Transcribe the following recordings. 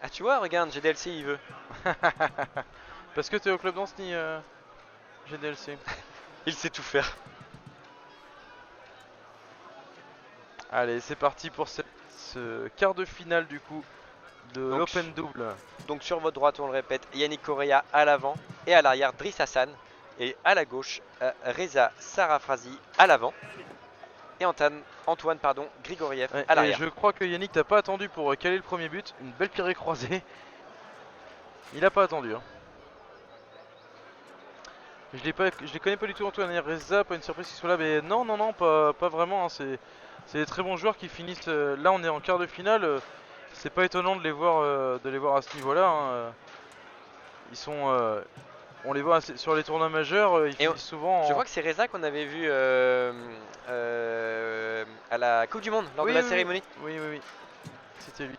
Ah tu vois, regarde, GDLC il veut. Parce que t'es au club danse ni GDLC. Il sait tout faire. Allez, c'est parti pour ce quart de finale du coup de Donc, l'Open Double. donc sur votre droite, on le répète, Yannick Correa à l'avant et à l'arrière, Driss Hassan. Et à la gauche, Reza Sarafrazi à l'avant et Antoine Grigoriev Ouais, à et l'arrière. je crois que Yannick t'as pas attendu pour caler le premier but. Une belle pirée croisée. Il a pas attendu. Hein. Je les connais pas du tout Antoine et Reza, pas une surprise qu'ils soient là, mais non, non, non, pas vraiment. Hein. C'est des très bons joueurs qui finissent. Là, on est en quart de finale. C'est pas étonnant de les voir à ce niveau-là. Hein. Ils sont, on les voit sur les tournois majeurs, ils Et finissent souvent je en. crois que c'est Reza qu'on avait vu à la Coupe du Monde lors de Oui, la oui, oui, cérémonie. oui, oui, oui. C'était lui.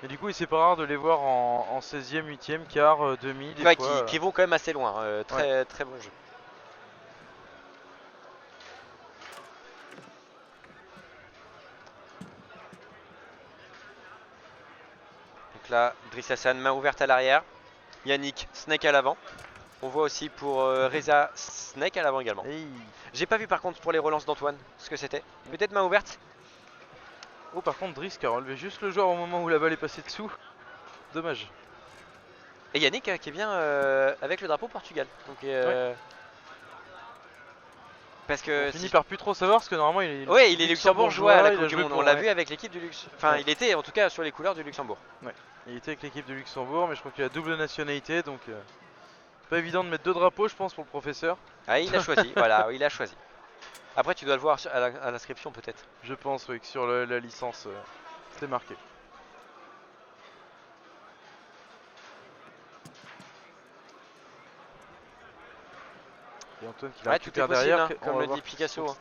Et du coup, c'est pas rare de les voir en 16e, 8e, quart, demi, des Ouais, fois. qui vont quand même assez loin. Ouais. Très très bon jeu. Donc là, Driss Hassan, main ouverte à l'arrière. Yannick, Snake à l'avant. On voit aussi pour Reza, Snake à l'avant également. Hey. J'ai pas vu par contre pour les relances d'Antoine ce que c'était. Peut-être main ouverte. Oh, par contre, Driss qui a relevé juste le joueur au moment où la balle est passée dessous. Dommage. Et Yannick qui est bien avec le drapeau Portugal. Donc, Ouais. parce On que finit si. par plus trop savoir parce que normalement il est Ouais, il est luxembourgeois à la il Coupe a du joué Monde. On pour. l'a Ouais. vu avec l'équipe du Luxe. Enfin, Ouais. il était en tout cas sur les couleurs du Luxembourg. Ouais. Il était avec l'équipe de Luxembourg, mais je crois qu'il a double nationalité donc pas évident de mettre deux drapeaux, je pense, pour le professeur. Ah, il a choisi. Voilà, il a choisi. Après, tu dois le voir à l'inscription peut-être. Je pense, oui, que sur la licence, c'est marqué. Et Antoine qui la Ouais, tout est récupère possible, derrière, hein, on comme va le voir dit Picasso. son Hein.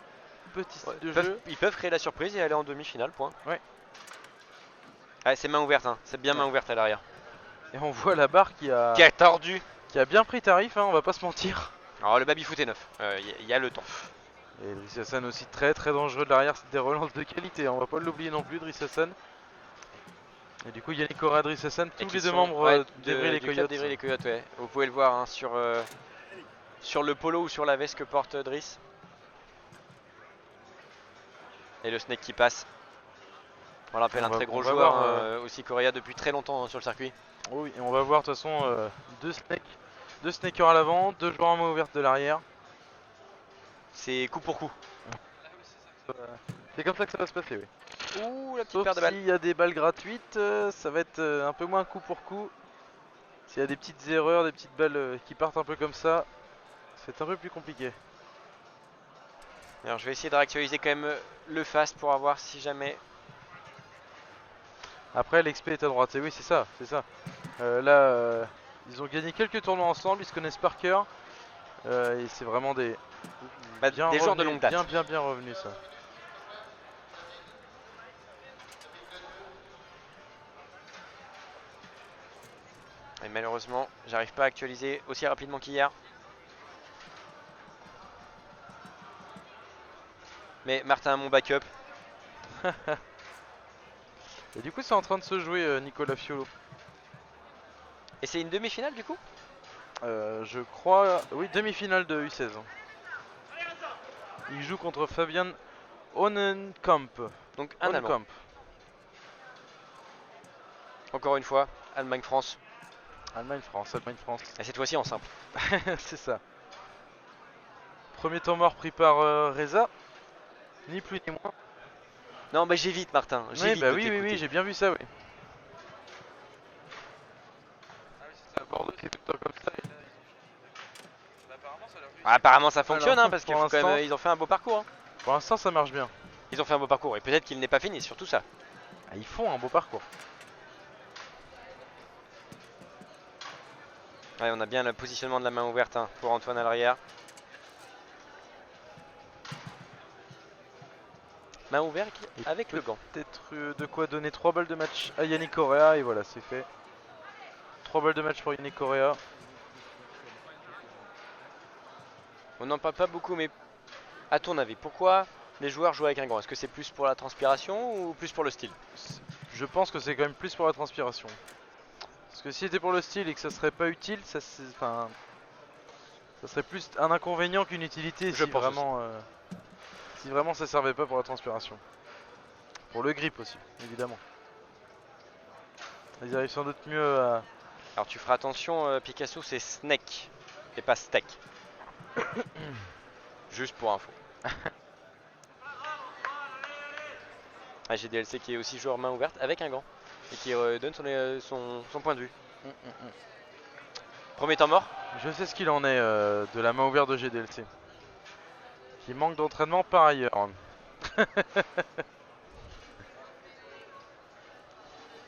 petit Ouais, style de jeu. ils peuvent créer la surprise et aller en demi-finale, point. Ouais. Ouais, c'est main ouverte, hein. C'est bien Ouais. main ouverte à l'arrière. Et on voit la barre Qui a tordu. qui a bien pris tarif, hein, on va pas se mentir. Alors, le baby-foot est neuf. Il y a le temps. Et Driss Hassan aussi très très dangereux de l'arrière, c'est des relances de qualité, hein, on va pas l'oublier non plus, Driss Hassan. Et du coup, Yannick Correa, Driss Hassan, Et tous qui les deux sont membres ouais, d'Evry les du club Coyotes. d'Evry les Coyotes, ouais. Vous pouvez le voir hein, sur le polo ou sur la veste que porte Driss. Et le snake qui passe. On l'appelle un très gros joueur, voir, hein, aussi Correa depuis très longtemps hein, sur le circuit. oh oui, et on va voir de toute façon deux snakers à l'avant, deux joueurs en main ouverte de l'arrière. C'est coup pour coup. C'est comme ça que ça va se passer, oui. Ouh, la petite Sauf paire de balles. s'il y a des balles gratuites, ça va être un peu moins coup pour coup. S'il y a des petites erreurs, des petites balles qui partent un peu comme ça, c'est un peu plus compliqué. Alors je vais essayer de réactualiser quand même le fast pour avoir si jamais. Après, l'XP est à droite, et oui, c'est ça, c'est ça. Là, ils ont gagné quelques tournois ensemble, ils se connaissent par cœur. Et c'est vraiment des Des joueurs de longue date. bien revenus ça. Et malheureusement, j'arrive pas à actualiser aussi rapidement qu'hier. Mais Martin a mon backup. Et du coup, c'est en train de se jouer Nicolas Fiolo. Et c'est une demi-finale du coup. Je crois, oui, demi-finale de U16. Il joue contre Fabian Honenkamp. Donc un Allemand. Honenkamp. Encore une fois, Allemagne-France. Allemagne-France, Allemagne-France. Et cette fois-ci en simple. C'est ça. Premier temps mort pris par Reza. Ni plus ni moins. Non, bah j'évite Martin. Oui, J'évite bah de oui, t'écouter. j'ai bien vu ça, oui. Ah oui, c'est ça, Bordeaux, c'est tout le temps comme ça. Apparemment ça fonctionne Alors, hein, parce pour qu'ils ont fait un beau parcours. Hein. Pour l'instant, ça marche bien. Ils ont fait un beau parcours et peut-être qu'il n'est pas fini, surtout ça. Ah, ils font un beau parcours. Ouais, on a bien le positionnement de la main ouverte hein, pour Antoine à l'arrière. Main ouverte avec le gant. Peut-être de quoi donner 3 balles de match à Yannick Correa et voilà, c'est fait. 3 balles de match pour Yannick Correa. On n'en parle pas beaucoup, mais à ton avis, pourquoi les joueurs jouent avec un gant? Est-ce que c'est plus pour la transpiration ou plus pour le style? Je pense que c'est quand même plus pour la transpiration. que si c'était pour le style et que ça serait pas utile, ça serait plus un inconvénient qu'une utilité Je pense si vraiment ça servait pas pour la transpiration. Pour le grip aussi, évidemment. Ils arrivent sans doute mieux à... Alors tu feras attention, Picasso, c'est Snake et pas Steak. Juste pour info. GDLC qui est aussi joueur main ouverte avec un gant et qui donne son point de vue. Premier temps mort. Je sais ce qu'il en est de la main ouverte de GDLC. Qui manque d'entraînement par ailleurs.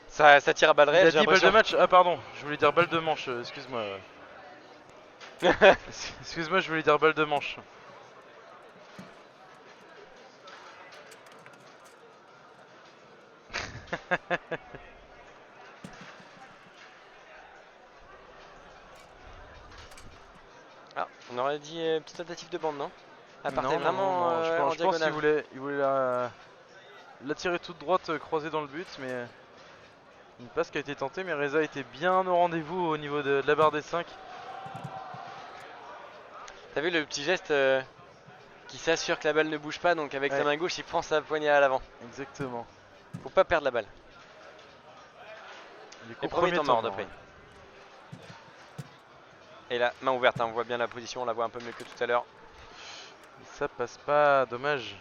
Ça tire à balles Il réelles, a j'ai dit balle de l'impression. match. Ah pardon, je voulais dire balle de manche, excuse-moi. Excuse-moi, je voulais dire balle de manche. Ah, on aurait dit petite tentative de bande, non? À part Non, vraiment non, je en pense diagonale. qu'il voulait la tirer toute droite croisée dans le but, mais une passe qui a été tentée, mais Reza était bien au rendez-vous au niveau de la barre des 5. T'as vu le petit geste qui s'assure que la balle ne bouge pas, donc avec sa Ouais. main gauche il prend sa poignée à l'avant. Exactement. Faut pas perdre la balle. Du coup, Et premier temps mort de mort, play. ouais. Et là, main ouverte, hein, on voit bien la position, on la voit un peu mieux que tout à l'heure. Ça passe pas, dommage.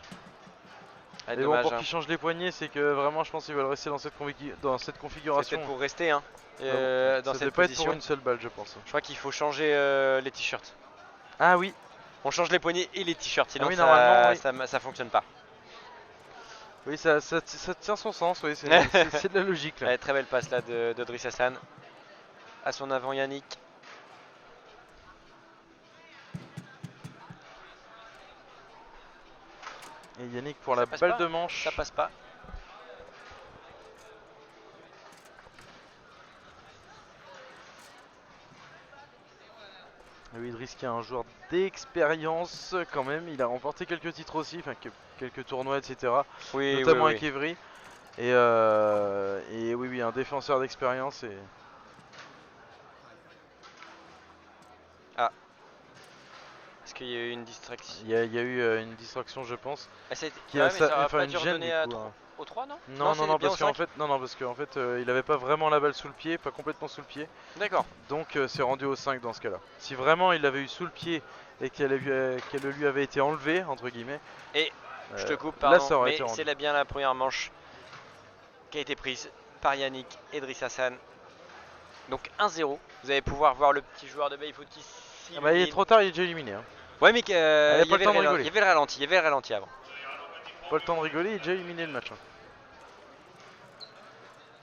Ah, Mais bon, dommage, pour hein. qu'ils changent les poignées, c'est que vraiment, je pense qu'ils veulent rester dans cette C'est configuration. peut-être pour rester hein, Ça dans devait cette pas être position. pour une seule balle, je pense. Je crois qu'il faut changer les t-shirts. Ah oui, On change les poignées et les t-shirts, sinon oui, ça, normalement, oui. ça fonctionne pas. Oui, ça tient son sens, oui, c'est c'est de la logique là. Ouais, très belle passe là de Driss Hassan. À son avant Yannick. Et Yannick pour Ça la passe balle pas, de manche. Ça passe pas. Oui, Driss qui est un joueur d'expérience quand même. Il a remporté quelques titres aussi, enfin quelques tournois, etc. Oui, Notamment oui, avec oui. Evry. Et oui, un défenseur d'expérience. Et... Est-ce qu'il y a eu une distraction? Il y a eu une distraction, je pense. Ah, ça a été- Qui ouais, a mais ça aurait enfin pas une dû gêne redonner du à coup. 3 au 3, non? Non, c'est bien au parce qu'en 5. fait, il avait pas vraiment la balle sous le pied, pas complètement sous le pied. D'accord. Donc c'est rendu au 5 dans ce cas-là. Si vraiment il l'avait eu sous le pied et qu'elle lui avait été enlevée, entre guillemets. Et je te coupe, là, pardon, ça aurait mais été rendu. c'est là bien la première manche qui a été prise par Yannick et Driss Hassan. Donc 1-0. Vous allez pouvoir voir le petit joueur de Bayfoot qui Ah bah, il est trop tard, il est déjà éliminé. Hein. Ouais, mais il y pas le temps de rigoler. avait le ralenti avant. Pas le temps de rigoler, il est déjà éliminé le match. Hein.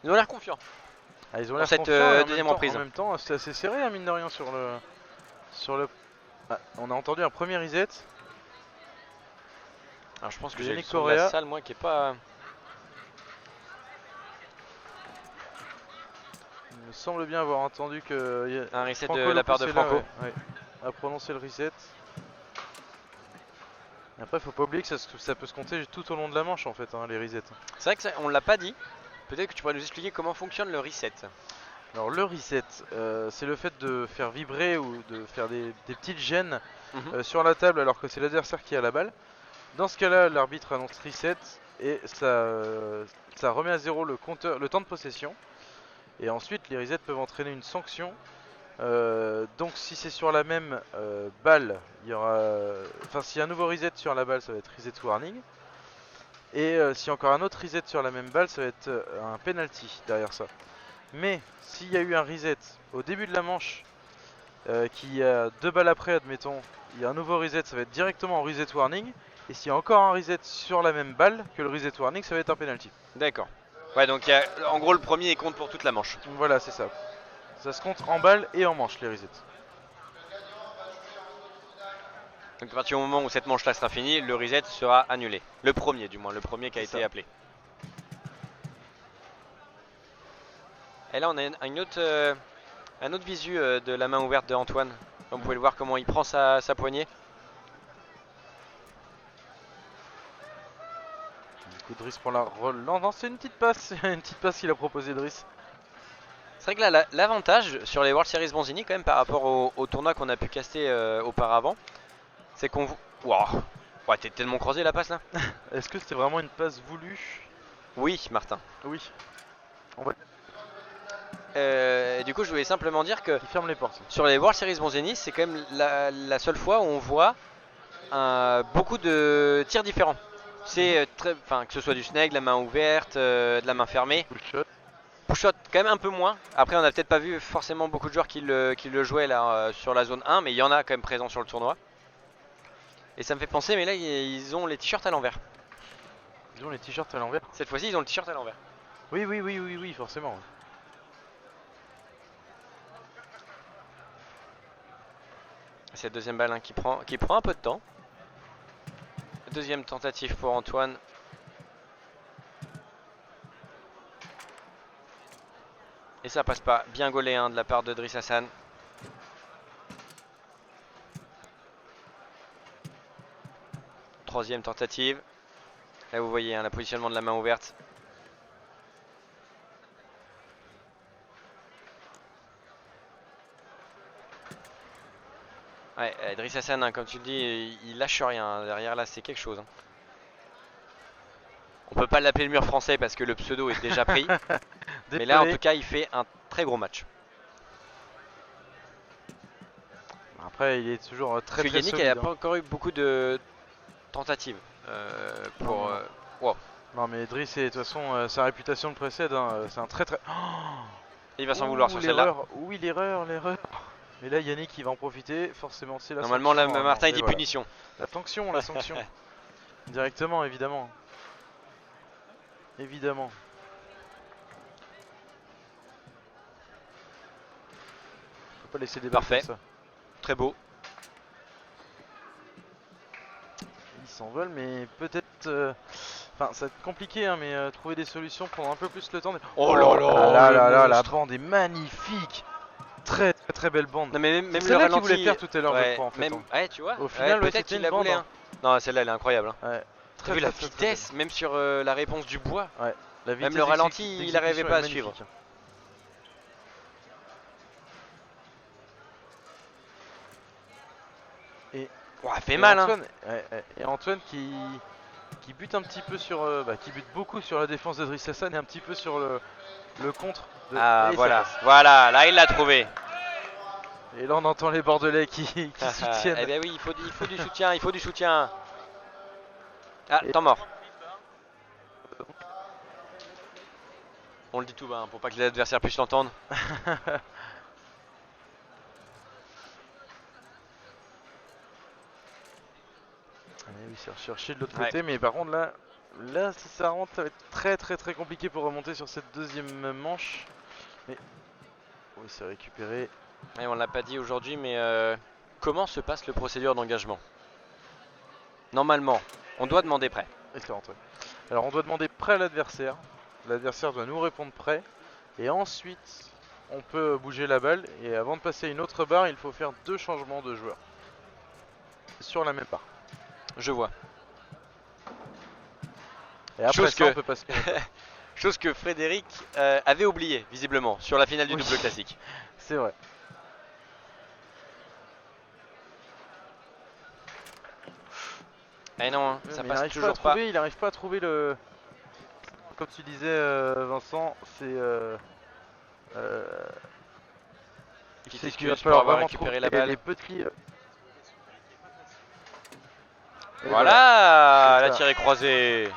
Ils ont l'air confiants. Ah, ils ont Dans l'air cette, confiants, et en même deuxième temps- reprise. En même temps, c'est assez serré, hein, mine de rien, sur le. Ah, on a entendu un premier reset. Alors je pense que de j'ai le Yannick son de la Correa. salle, moi, qui est pas... Il me semble bien avoir entendu que. Un reset Franco de la part de Lopez est là, Franco. ouais, a prononcé le reset. Après, faut pas oublier que ça peut se compter tout au long de la manche en fait, hein, les resets. C'est vrai que on l'a pas dit. Peut-être que tu pourrais nous expliquer comment fonctionne le reset. Alors, le reset, c'est le fait de faire vibrer ou de faire des petites gênes sur la table alors que c'est l'adversaire qui a la balle. Dans ce cas-là, l'arbitre annonce reset et ça remet à zéro le compteur, le temps de possession. Et ensuite, les resets peuvent entraîner une sanction. Donc si c'est sur la même balle, il y aura, enfin s'il y a un nouveau reset sur la balle, ça va être reset warning. Et s'il y a encore un autre reset sur la même balle, ça va être un penalty derrière ça. Mais s'il y a eu un reset au début de la manche, qui a 2 balles après, admettons, il y a un nouveau reset, ça va être directement en reset warning. Et s'il y a encore un reset sur la même balle que le reset warning, ça va être un penalty. D'accord. Ouais, donc en gros le premier il compte pour toute la manche. Voilà, c'est ça. Ça se compte en balle et en manche les resets. Donc à partir du moment où cette manche là sera finie, le reset sera annulé. Le premier du moins, le premier qui a été appelé. Et là on a un autre visu de la main ouverte de Antoine. Comme vous pouvez le voir comment il prend sa poignée. Du coup Driss pour la relance. Non, c'est une petite passe. Une petite passe qu'il a proposé Driss. C'est vrai que là, l'avantage sur les World Series Bonzini, quand même, par rapport au tournoi qu'on a pu caster auparavant, c'est qu'on... Waouh. Ouais, t'es tellement croisé la passe là. Est-ce que c'était vraiment une passe voulue? Oui, Martin. Oui. On va... Et du coup, je voulais simplement dire que Il ferme les portes. sur les World Series Bonzini, c'est quand même la seule fois où on voit beaucoup de tirs différents. C'est très, enfin, que ce soit du snag, de la main ouverte, de la main fermée. Pull shot. Push shot quand même un peu moins. Après, on a peut-être pas vu forcément beaucoup de joueurs qui le jouaient là sur la zone 1, mais il y en a quand même présents sur le tournoi. Et ça me fait penser, mais là ils ont les t-shirts à l'envers. Ils ont les t-shirts à l'envers. Cette fois-ci, ils ont le t-shirt à l'envers. Oui, forcément. Cette deuxième balle hein, qui prend un peu de temps. Deuxième tentative pour Antoine. Et ça passe pas. Bien gaulé hein, de la part de Driss Hassan. Troisième tentative. Là vous voyez hein, le positionnement de la main ouverte. Ouais, Driss Hassan, hein, comme tu le dis, il lâche rien. Hein. Derrière là, c'est quelque chose. Hein. On peut pas l'appeler le mur français parce que le pseudo est déjà pris. Mais là, en tout cas, il fait un très gros match. Après, il est toujours très parce que Yannick solide. n'a pas encore eu beaucoup de tentatives pour. Wow. Non, mais Driss, de toute façon, sa réputation le précède. Hein. C'est un très. Oh, il va s'en vouloir sur celle-là. Oui, l'erreur. Mais là, Yannick, il va en profiter. Forcément, c'est la Normalement, sanction. là, Martin, il dit voilà. Punition. La sanction. Directement, évidemment. Faut pas laisser des balles comme ça. Très beau. Ils s'envolent, mais peut-être. Enfin, ça va être compliqué, hein, mais trouver des solutions, prendre un peu plus le temps. Oh là là, la bande est magnifique. Très belle bande. Non, mais même c'est celle-là qu'il voulait faire tout à l'heure, je crois, en fait. Même... Ouais, tu vois. Au final, peut-être qu'il la voulait. Hein. Non, celle-là, elle est incroyable. Hein. Ouais. T'as vu la vitesse, même sur la réponse du bois. Ouais. La vitesse même le ralenti, il n'arrivait pas à suivre. Et fait mal. Antoine, hein. Et Antoine qui bute un petit peu sur, qui bute beaucoup sur la défense de Driss Hassan et un petit peu sur le contre. Ah voilà, là il l'a trouvé. Et là on entend les Bordelais qui soutiennent. Eh bien oui, il faut du soutien, Ah, temps mort. On le dit tout bas hein, pour pas que les adversaires puissent l'entendre. Oui, c'est recherché de l'autre côté, mais par contre là si ça rentre, ça va être très compliqué pour remonter sur cette deuxième manche. Mais oui, c'est récupéré. Et on l'a pas dit aujourd'hui, mais comment se passe le procédure d'engagement? Normalement, on doit demander prêt. Alors on doit demander prêt à l'adversaire. L'adversaire doit nous répondre prêt. Et ensuite, on peut bouger la balle. Et avant de passer à une autre barre, il faut faire 2 changements de joueurs sur la même barre. Je vois. Et après ça, on peut passer. Chose que Frédéric avait oublié, visiblement, sur la finale du double classique. C'est vrai. Eh non, ça passe toujours pas. Il n'arrive pas à trouver le... Comme tu disais, Vincent, c'est... il s'excuse pour avoir récupéré la balle. Les petits... Voilà, la tirée croisée. Et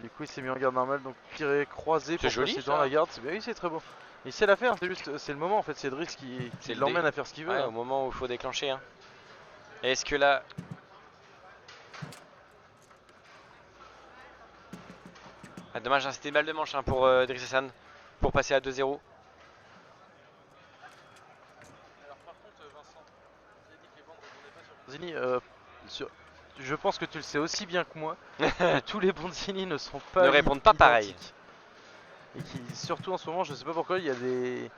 du coup, il s'est mis en garde normale, donc tiré croisé pour joli, passer dans la garde. Oui, c'est très beau. Il sait la faire, c'est le moment en fait, c'est Driss qui l'emmène à faire ce qu'il veut. Ouais, au moment où il faut déclencher. Hein. Est-ce que là... Ah, dommage, hein, c'était une balle de manche hein, pour Driss Hassan pour passer à 2-0. Alors par contre, Vincent, tu as dit que les bandes ne répondent pas sur Bonzini. Je pense que tu le sais aussi bien que moi, que tous les Bonzini ne sont pas ne répondent pas pareil. Et qui, surtout en ce moment, je sais pas pourquoi, il y a des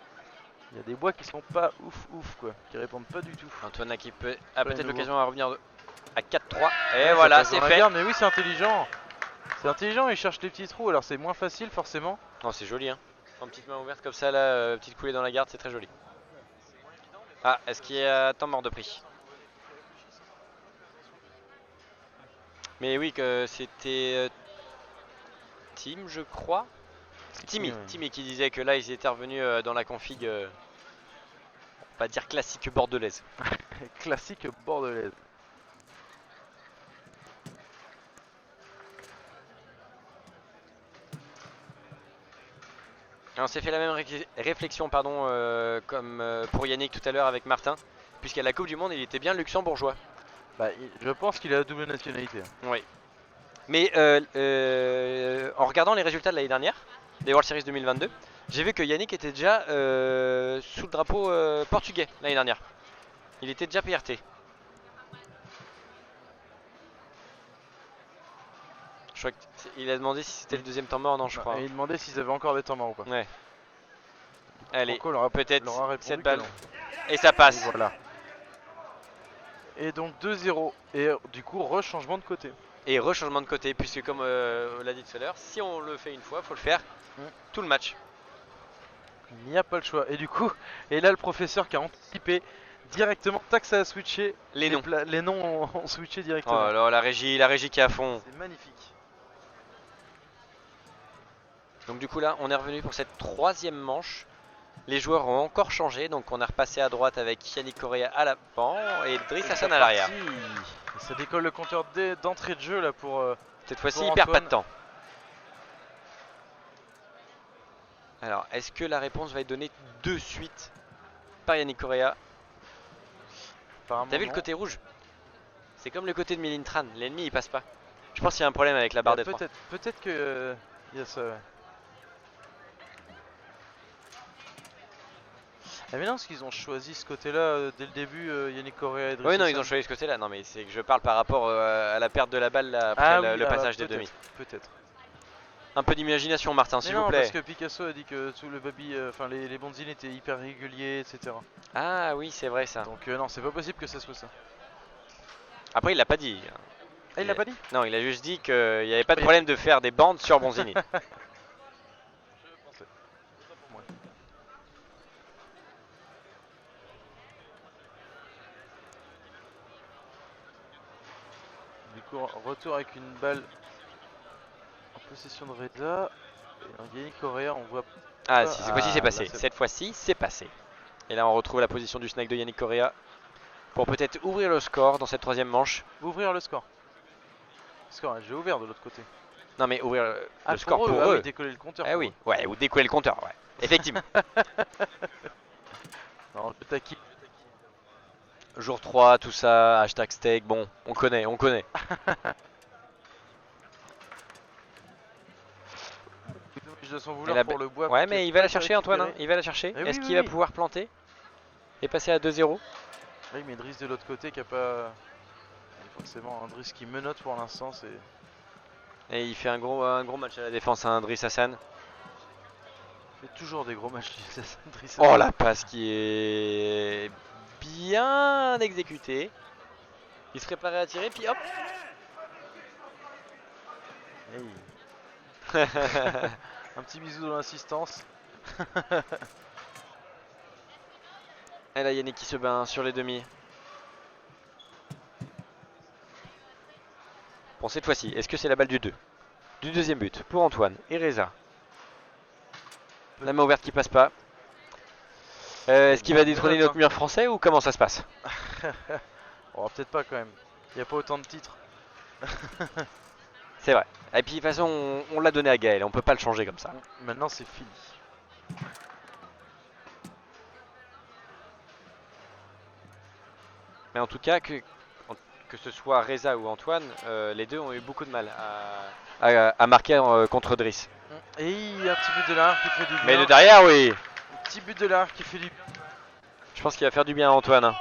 bois qui sont pas ouf quoi, qui répondent pas du tout. Antoine qui a peut-être l'occasion à revenir à 4-3. Et voilà, c'est fait. Garde, mais oui, c'est intelligent. C'est intelligent, il cherche les petits trous, alors c'est moins facile forcément. Oh, c'est joli hein. En petite main ouverte comme ça, là, petite coulée dans la garde, c'est très joli. Ah, est-ce qu'il y a temps mort de prix? Mais oui, que c'était Tim, je crois. Timmy, Timmy qui disait que là, ils étaient revenus dans la config, on va dire classique bordelaise. Classique bordelaise. Et on s'est fait la même réflexion pardon, comme pour Yannick tout à l'heure avec Martin, puisqu'à la Coupe du Monde, il était bien luxembourgeois. Bah, je pense qu'il a la double nationalité. Oui. Mais en regardant les résultats de l'année dernière, des World Series 2022, j'ai vu que Yannick était déjà sous le drapeau portugais l'année dernière. Il était déjà PRT. Je crois qu'il a demandé si c'était le deuxième temps mort, non je crois. Et il demandait s'ils avaient encore des temps morts ou pas. Ouais. Allez, Franco peut-être cette balle. Non. Et ça passe. Et voilà. Et donc 2-0. Et du coup, re-changement de côté. Et re-changement de côté, puisque comme on l'a dit tout à l'heure, si on le fait une fois, faut le faire tout le match. Il n'y a pas le choix. Et du coup, et là le professeur qui a anticipé directement, tac, ça a switché. Les noms. Les noms ont switché directement. Oh là, la régie qui est à fond. C'est magnifique. Donc du coup là, on est revenu pour cette troisième manche. Les joueurs ont encore changé, donc on a repassé à droite avec Yannick Correa à l'avant et Driss Hassan à l'arrière. Ça décolle le compteur d'entrée de jeu là pour. Cette fois-ci, pour il perd pas Antoine. de temps. Alors, est-ce que la réponse va être donnée de suite par Yannick Correa? T'as vu le côté rouge? C'est comme le côté de Milintran, l'ennemi il passe pas. Je pense qu'il y a un problème avec la barre des 3. Peut-être que il y a ça. Ouais. Ah mais non, parce qu'ils ont choisi ce côté-là dès le début, Yannick Correa et Driss Oui, non, Hassan. ils ont choisi ce côté-là. Non, mais c'est que je parle par rapport à la perte de la balle là, après le passage des demi. Peut-être. Un peu d'imagination, Martin, s'il vous plaît. Parce que Picasso a dit que tout le baby, enfin les bonzines étaient hyper réguliers, etc. Ah oui, c'est vrai ça. Donc non, c'est pas possible que ça soit ça. Après, il l'a pas dit. Ah, il l'a pas dit? Non, il a juste dit qu'il n'y avait pas de problème de faire des bandes sur Bonzini. Du coup, retour avec une balle en possession de Reza. Et Yannick Correa, on voit. Ah, si, cette fois-ci c'est passé. Là, Cette fois-ci c'est passé. Et là, on retrouve la position du snack de Yannick Correa pour peut-être ouvrir le score dans cette troisième manche. Ouvrir le score. J'ai ouvert de l'autre côté. Non, mais ouvrir le score pour pour eux. eux. Oui, décoller le compteur. Ah oui, ouais, ou décoller le compteur, ouais. Effectivement. Non, je taquine. Jour 3, tout ça, hashtag steak, bon, on connaît, on connaît. De s'en vouloir pour le bois. Ouais, mais il va la chercher, Antoine, hein. Il va la chercher. Est-ce qu'il va pouvoir planter et passer à 2-0? Oui, mais Driss de l'autre côté qui a pas. Forcément, un Driss qui menotte pour l'instant, c'est. Et il fait un gros match à la défense, hein, Driss Hassan. Il fait toujours des gros matchs, Driss Hassan. Oh, la passe qui est bien exécutée. Il se préparait à tirer, puis hop. Hey. Un petit bisou dans l'assistance. Et là, Yannick qui se bat sur les demi. Bon, cette fois-ci, est-ce que c'est la balle du 2? Du deuxième but pour Antoine et Reza. La main ouverte qui passe pas. Est-ce qu'il va détrôner notre mur français ou comment ça se passe? Oh, peut-être pas quand même. Il n'y a pas autant de titres. C'est vrai. Et puis de toute façon, on l'a donné à Gaël, on peut pas le changer comme ça. Maintenant, c'est fini. Mais en tout cas, que ce soit Reza ou Antoine, les deux ont eu beaucoup de mal à marquer contre Driss. Et il y a un petit but de l'arrière qui fait du bien. Mais de derrière, oui. Un petit but de l'arrière qui fait du bien. Je pense qu'il va faire du bien à Antoine. Hein.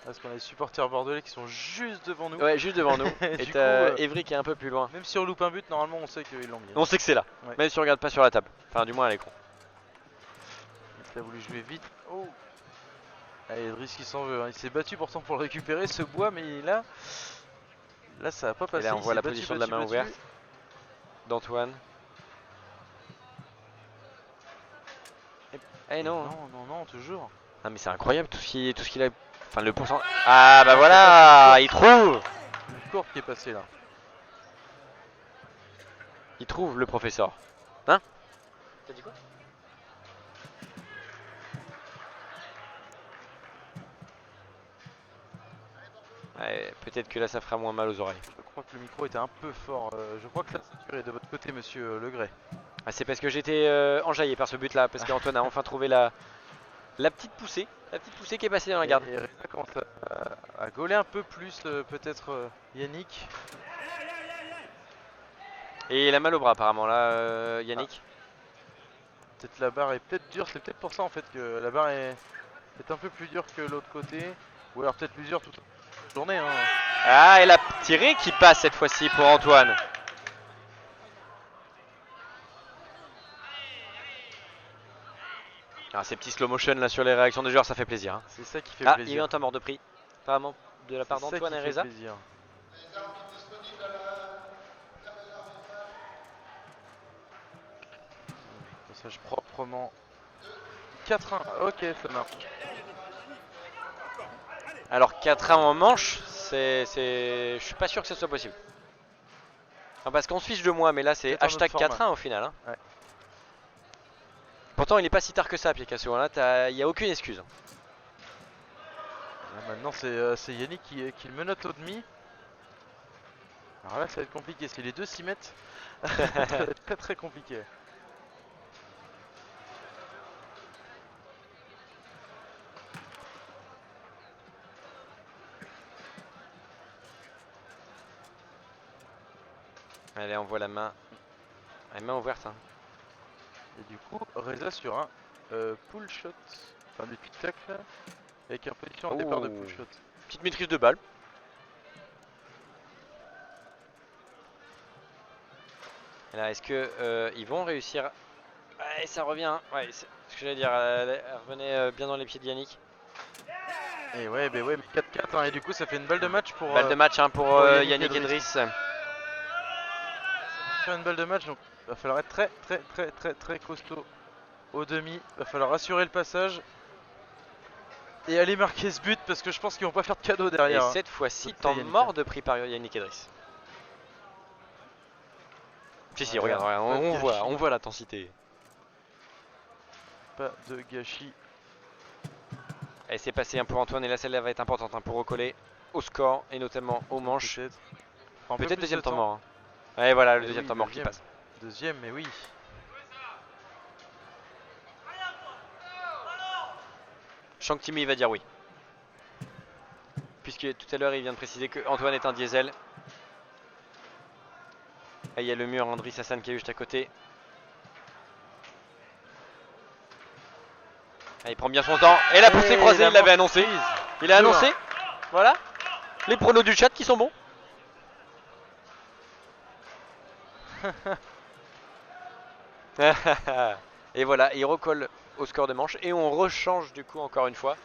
Parce qu'on a les supporters bordelais qui sont juste devant nous. Ouais, juste devant nous. Et t'as Evry qui est un peu plus loin. Même si on loupe un but, normalement on sait qu'ils l'ont mis. On sait que c'est là. Ouais. Même si on regarde pas sur la table. Enfin, du moins à l'écran. Il a voulu jouer vite. Oh. Allez, Driss qui s'en veut. Hein. Il s'est battu pourtant pour le récupérer ce bois, mais là, Là ça va pas Et passer. là on il voit s'est la battu, position de la battu, main battu. ouverte d'Antoine. Eh non. Non, non, non, toujours. Ah mais c'est incroyable tout ce qu'il a. Enfin le pourcent. Ah bah voilà, il trouve. Une courbe qui est passée là. Il trouve le professeur. Hein? T'as dit quoi? Ouais, peut-être que là ça fera moins mal aux oreilles. Je crois que le micro était un peu fort. Je crois que la ceinture est de votre côté, monsieur Legray. Ah, c'est parce que j'étais enjaillé par ce but là, parce qu'Antoine a enfin trouvé la petite poussée. La petite poussée qui est passée dans la garde. Et Reza commence à gauler un peu plus, peut-être Yannick. Et il a mal au bras apparemment là, Yannick. Peut-être la barre est peut-être dure, c'est peut-être pour ça en fait que la barre est un peu plus dure que l'autre côté. Ou alors peut-être plus dure toute la journée. Hein. Ah, et la tirée qui passe cette fois-ci pour Antoine. Ah, ces petits slow motion là sur les réactions des joueurs, ça fait plaisir. Hein. C'est ça qui fait Ah, plaisir. il y a eu un temps mort de prix, apparemment de la part C'est ça d'Antoine qui et fait Reza. plaisir. Passage proprement. 4-1, ok, ça marche. Alors 4-1 en manche, je suis pas sûr que ce soit possible. Ah, parce qu'on se fiche de moi, mais là c'est Peut-être un hashtag autre format. 4-1 au final. Hein. Ouais. Pourtant il est pas si tard que ça, Picasso. Là il n'y a aucune excuse. Là, maintenant c'est Yannick qui le menotte au demi. Alors là ça va être compliqué, si les deux s'y mettent, ça va être très très compliqué. Allez, on voit la main ouverte. Hein. Et du coup, Reza sur un pull shot, enfin du tic-tac là, avec un position en départ de pull shot. Petite maîtrise de balle. Et là, est-ce que ils vont réussir? Ouais, ça revient. Hein. Ouais, c'est ce que j'allais dire. Elle revenait bien dans les pieds de Yannick. Et ouais, mais 4-4, hein, et du coup ça fait une balle de match pour. Balle de match hein, pour Yannick Edris. Faire une balle de match, donc il va falloir être très costaud au demi. Il va falloir assurer le passage et aller marquer ce but parce que je pense qu'ils vont pas faire de cadeau derrière. Et cette fois-ci, temps mort de prix par Yannick Edris. Si, regarde, on voit l'intensité. Pas de gâchis. Et c'est passé un pour Antoine et là celle-là va être importante hein, pour recoller au score et notamment aux manches. Peut-être deuxième temps mort. Hein. Ouais voilà le deuxième temps mort qui passe. Deuxième mais oui. Je sens que Timmy va dire oui. Puisque tout à l'heure il vient de préciser que Antoine est un diesel. Et il y a le mur Andris Hassan qui est juste à côté. Ah, il prend bien son temps. Et la poussée croisée, il l'avait annoncé. Il a annoncé. Voilà. Les pronos du chat qui sont bons. Et voilà, il recolle au score de manche. Et on rechange du coup encore une fois.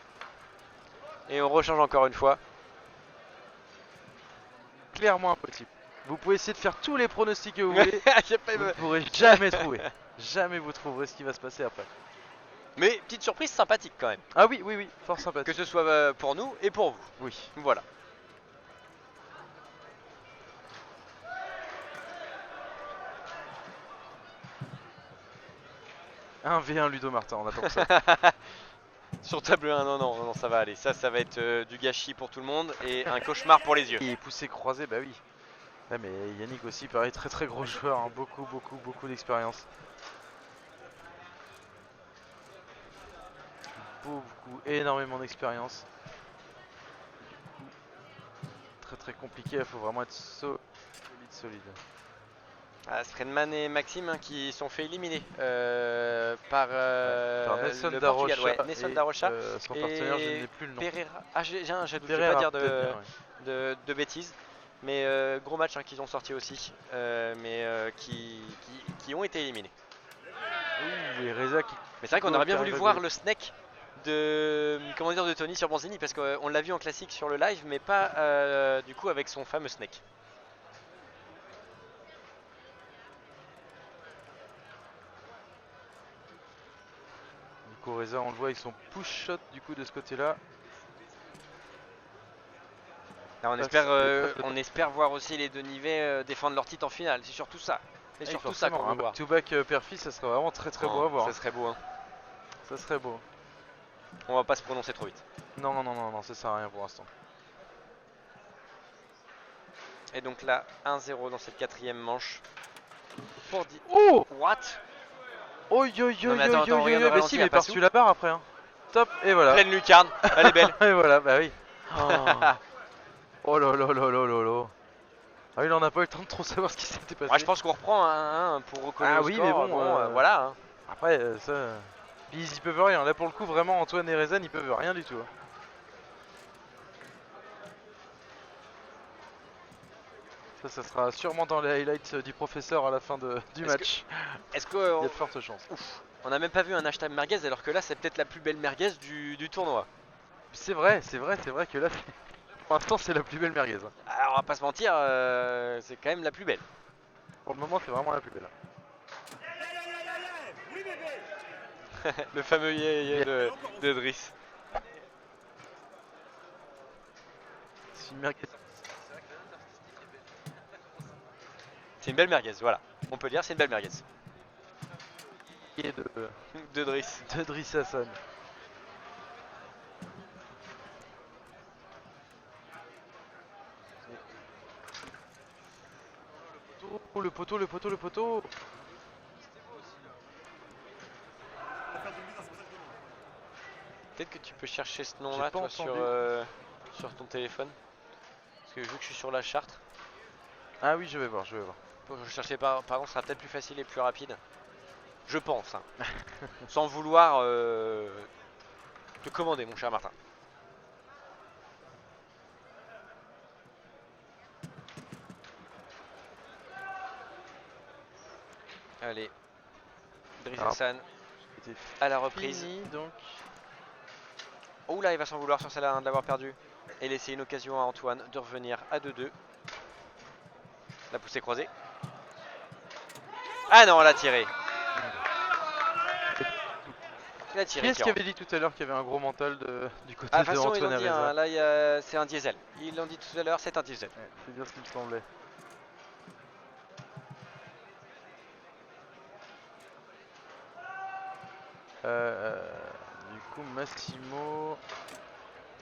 Clairement impossible. Vous pouvez essayer de faire tous les pronostics que vous voulez. Vous ne pourrez jamais trouver. Jamais vous trouverez ce qui va se passer après. Mais petite surprise sympathique quand même. Ah oui, fort sympathique. Que ce soit pour nous et pour vous. Oui. Voilà. Un V1 Ludo Martin, on attend que ça. Sur table 1, non, ça va aller. Ça va être du gâchis pour tout le monde et un cauchemar pour les yeux. Et poussé croisé, bah oui. Ouais, mais Yannick aussi, pareil, très gros joueur, hein. Beaucoup d'expérience. Énormément d'expérience. Très compliqué, il faut vraiment être solide. Ah, Sfredman et Maxime hein, qui sont fait éliminer par Nelson le Darocha. Portugal, ouais. Nelson Darocha. Son partenaire, je n'ai plus le nom. Pereira. Ah, j'ai un doute, je vais Pereira, pas dire de bêtises. Mais gros match hein, qu'ils ont sorti aussi, mais qui ont été éliminés. Oui, et Reza qui. Mais c'est vrai qu'on aurait bien voulu voir le snack de Tony sur Banzini parce qu'on l'a vu en classique sur le live, mais pas du coup avec son fameux snack. coup Reza on le voit avec son push shot du coup de ce côté là. Là, on espère voir aussi les deux Nivets défendre leur titre en finale, c'est surtout ça. C'est surtout ça qu'on veut un voir. back-to-back Perfy ça serait vraiment très beau à voir. Ça serait beau hein. Ça serait beau. On va pas se prononcer trop vite. Non, ça sert à rien pour l'instant. Et donc là, 1-0 dans cette quatrième manche. Pour Oh what? Oh yo yo yo yo yo, mais si, il est par-dessus la barre après hein. Top, et voilà. Pleine lucarne, elle est belle. Et voilà, bah oui. Oh là là là là là là. Ah, il en a pas eu le temps de trop savoir ce qui s'était passé. Moi je pense qu'on reprend pour recoller le oui, score. mais bon, voilà. Hein. Après, ça... Puis ils y peuvent rien. Là pour le coup, vraiment, Antoine et Rezan, ils peuvent rien du tout. Hein. Ça sera sûrement dans les highlights du professeur à la fin du match. Est-ce que il y a de fortes chances. On a même pas vu un hashtag merguez alors que là c'est peut-être la plus belle merguez du tournoi. C'est vrai que là, pour l'instant c'est la plus belle merguez. Hein. Alors on va pas se mentir, c'est quand même la plus belle. Pour le moment c'est vraiment la plus belle. Le fameux yé de Driss. C'est une merguez. C'est une belle merguez, voilà. On peut dire c'est une belle merguez. Et de Driss. De Driss Hassan. Oh le poteau. Peut-être que tu peux chercher ce nom là toi sur ton téléphone. Parce que vu que je suis sur la charte. Ah oui je vais voir. Pour chercher par contre ce sera peut-être plus facile et plus rapide. Je pense. Hein. Sans vouloir te commander mon cher Martin. Allez. Driss Hassan à la reprise. Fini, donc. Oh là il va s'en vouloir sur celle-là de l'avoir perdu. Et laisser une occasion à Antoine de revenir à 2-2. La poussée croisée. Ah non, elle a tiré. Il a tiré. Qui est-ce qui avait dit tout à l'heure qu'il y avait un gros mental du côté de façon, Antoine et Reza hein, là c'est un diesel. Ils l'ont dit tout à l'heure, c'est un diesel. Ouais, c'est bien ce qui me semblait. Du coup Massimo.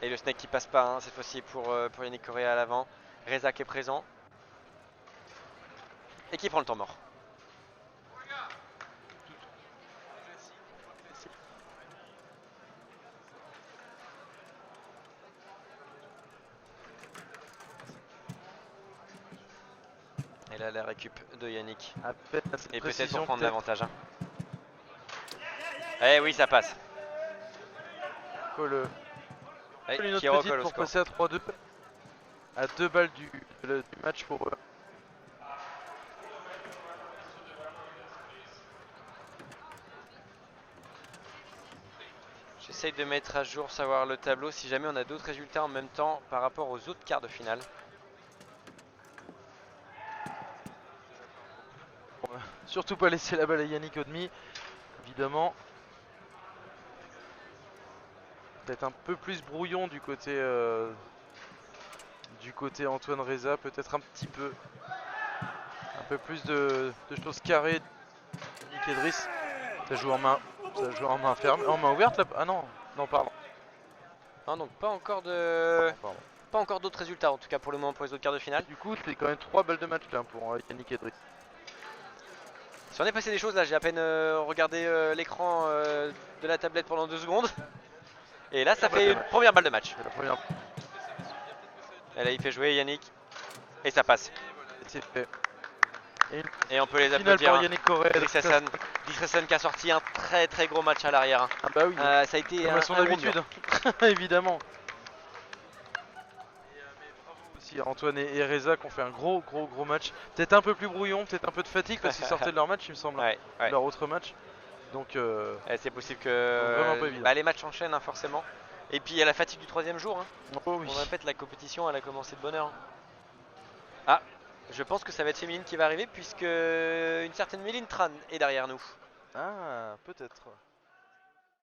Et le snake qui passe pas hein, cette fois-ci pour Yannick Correa à l'avant. Reza qui est présent. Et qui prend le temps mort. Et là la récup de Yannick. Et peut-être pour prendre l'avantage. Hein. Eh oui ça passe. Colle. Une qui autre petite pour passer à 3-2. À 2 balles du match pour eux. J'essaye de mettre à jour, savoir le tableau, si jamais on a d'autres résultats en même temps par rapport aux autres quarts de finale. Bon, surtout pas laisser la balle à Yannick au demi, évidemment. Peut-être un peu plus brouillon du côté Antoine Reza, peut-être un petit peu. Un peu plus de choses carrées. Yannick et Driss. Ça joue en main ferme, en main ouverte là. Ah non, pardon. Non donc pas encore d'autres résultats en tout cas pour le moment pour les autres quarts de finale. Du coup c'est quand même 3 balles de match là pour Yannick et Driss. Si on est passé des choses là, j'ai à peine regardé l'écran de la tablette pendant 2 secondes. Et là ça fait une première balle de match. Et là il fait jouer Yannick. Et ça passe. C'est fait. Et on peut les applaudir. Pour Yannick Correa, Driss Hassan qui a sorti un très gros match à l'arrière. Hein. Ah bah oui. Ça a été comme à son habitude. Évidemment. Aussi Antoine et Reza qui ont fait un gros match. Peut-être un peu plus brouillon, peut-être un peu de fatigue parce qu'ils sortaient de leur match il me semble. Ouais. Leur autre match. Donc c'est possible que les matchs enchaînent hein, forcément. Et puis il y a la fatigue du 3e jour. Hein. Oh, oui. On répète, la compétition elle a commencé de bonne heure. Ah, je pense que ça va être féminine qui va arriver puisque une certaine Méline Tran est derrière nous. Ah, peut-être.